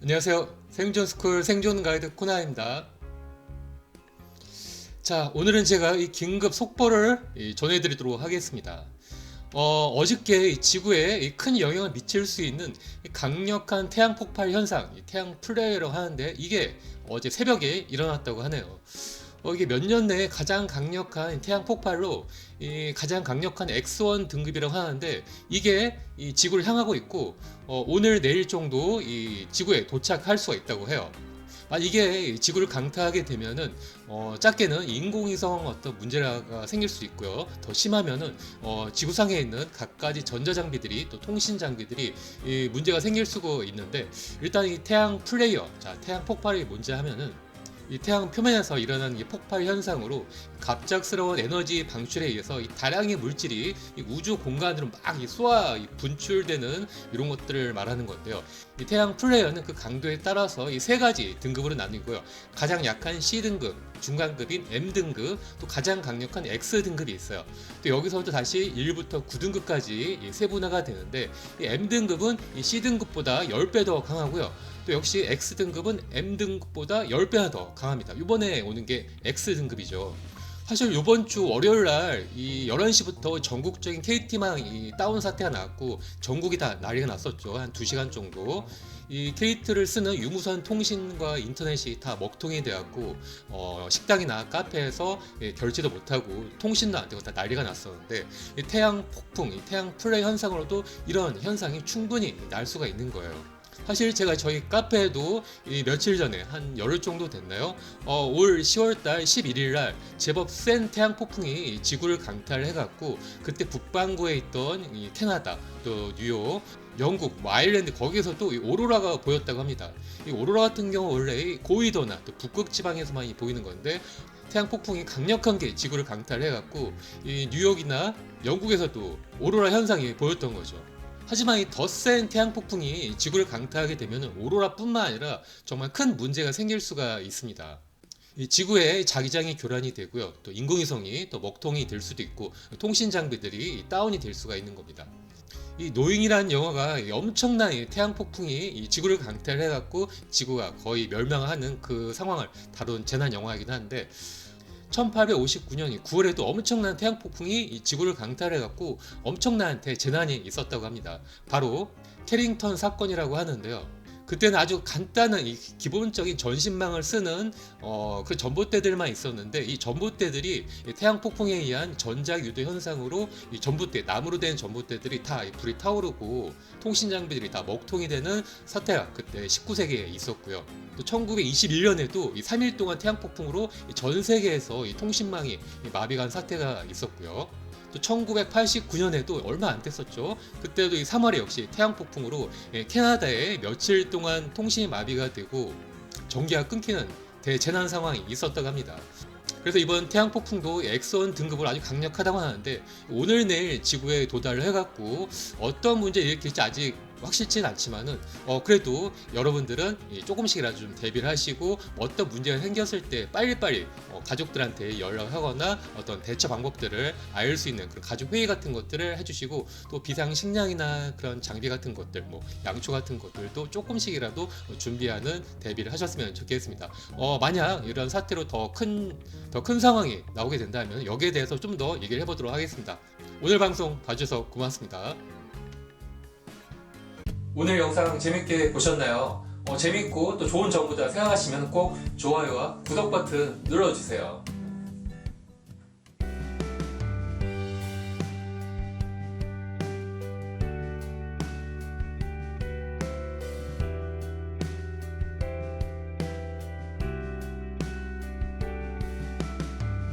안녕하세요. 생존스쿨 생존 가이드 코나입니다. 자, 오늘은 제가 이 긴급 속보를 전해드리도록 하겠습니다. 어저께 이 지구에 큰 영향을 미칠 수 있는 강력한 태양 폭발 현상, 태양 플레이라고 하는데 이게 어제 새벽에 일어났다고 하네요. 이게 몇 년 내에 가장 강력한 태양 폭발로 가장 강력한 X1 등급이라고 하는데 이게 이 지구를 향하고 있고 오늘 내일 정도 이 지구에 도착할 수가 있다고 해요. 이게 지구를 강타하게 되면은 작게는 인공위성 어떤 문제가 생길 수 있고요. 더 심하면은 지구상에 있는 갖가지 전자장비들이 또 통신 장비들이 문제가 생길 수가 있는데 일단 이 태양 플레이어, 자 태양 폭발이 뭔지 하면은 이 태양 표면에서 일어나는 이 폭발 현상으로 갑작스러운 에너지 방출에 의해서 이 다량의 물질이 이 우주 공간으로 막 분출되는 이런 것들을 말하는 건데요. 이 태양 플레이어는 그 강도에 따라서 이 세 가지 등급으로 나뉘고요. 가장 약한 C 등급, 중간급인 M 등급, 또 가장 강력한 X 등급이 있어요. 또 여기서도 다시 1부터 9등급까지 세분화가 되는데 이 M 등급은 이 C 등급보다 10배 더 강하고요. 또 역시 X 등급은 M 등급보다 10배나 더 강합니다. 이번에 오는 게 X 등급이죠. 사실 이번 주 월요일 날 이 11시부터 전국적인 KT망 이 다운 사태가 나왔고 전국이 다 난리가 났었죠. 한 2시간 정도. 이 KT를 쓰는 유무선 통신과 인터넷이 다 먹통이 되었고 식당이나 카페에서 결제도 못하고 통신도 안 되고 다 난리가 났었는데 이 태양 폭풍, 이 태양 플레이 현상으로도 이런 현상이 충분히 날 수가 있는 거예요. 사실 제가 저희 카페에도 며칠 전에 한 열흘 정도 됐나요? 올 10월달 11일날 제법 센 태양 폭풍이 지구를 강타를 해갖고 그때 북반구에 있던 이 캐나다 또 뉴욕 영국, 아일랜드 거기에서 또 오로라가 보였다고 합니다. 이 오로라 같은 경우 원래 고위도나 또 북극 지방에서만 보이는 건데 태양 폭풍이 강력한 게 지구를 강타를 해갖고 이 뉴욕이나 영국에서도 오로라 현상이 보였던 거죠. 하지만 이 더 센 태양 폭풍이 지구를 강타하게 되면 오로라뿐만 아니라 정말 큰 문제가 생길 수가 있습니다. 이 지구에 자기장이 교란이 되고요. 또 인공위성이 또 먹통이 될 수도 있고 통신 장비들이 다운이 될 수가 있는 겁니다. 이 노잉이라는 영화가 엄청난 태양 폭풍이 지구를 강타를 해갖고 지구가 거의 멸망하는 그 상황을 다룬 재난 영화이긴 한데 1859년 9월에도 엄청난 태양 폭풍이 지구를 강타해갖고 엄청난 대재난이 있었다고 합니다. 바로 캐링턴 사건이라고 하는데요. 그때는 아주 간단한 이 기본적인 전신망을 쓰는 그 전봇대들만 있었는데 이 전봇대들이 태양 폭풍에 의한 전자 유도 현상으로 이 전봇대 나무로 된 전봇대들이 다 불이 타오르고 통신 장비들이 다 먹통이 되는 사태가 그때 19세기에 있었고요. 또 1921년에도 이 3일 동안 태양 폭풍으로 전 세계에서 이 통신망이 마비가 한 사태가 있었고요. 또 1989년에도 얼마 안 됐었죠. 그때도 이 3월에 역시 태양 폭풍으로 캐나다에 며칠 동안 통신이 마비가 되고 전기가 끊기는 대재난 상황이 있었다고 합니다. 그래서 이번 태양 폭풍도 X1 등급으로 아주 강력하다고 하는데 오늘 내일 지구에 도달을 해갖고 어떤 문제를 일으킬지 아직 확실치는 않지만은 그래도 여러분들은 조금씩이라도 좀 대비를 하시고 어떤 문제가 생겼을 때 빨리빨리 가족들한테 연락하거나 어떤 대처 방법들을 알 수 있는 그런 가족 회의 같은 것들을 해주시고 또 비상식량이나 그런 장비 같은 것들 뭐 양초 같은 것들도 조금씩이라도 준비하는 대비를 하셨으면 좋겠습니다. 만약 이런 사태로 더 큰 상황이 나오게 된다면 여기에 대해서 좀 더 얘기를 해보도록 하겠습니다. 오늘 방송 봐주셔서 고맙습니다. 오늘 영상 재밌게 보셨나요? 재밌고 또 좋은 정보다 생각하시면 꼭 좋아요와 구독 버튼 눌러주세요.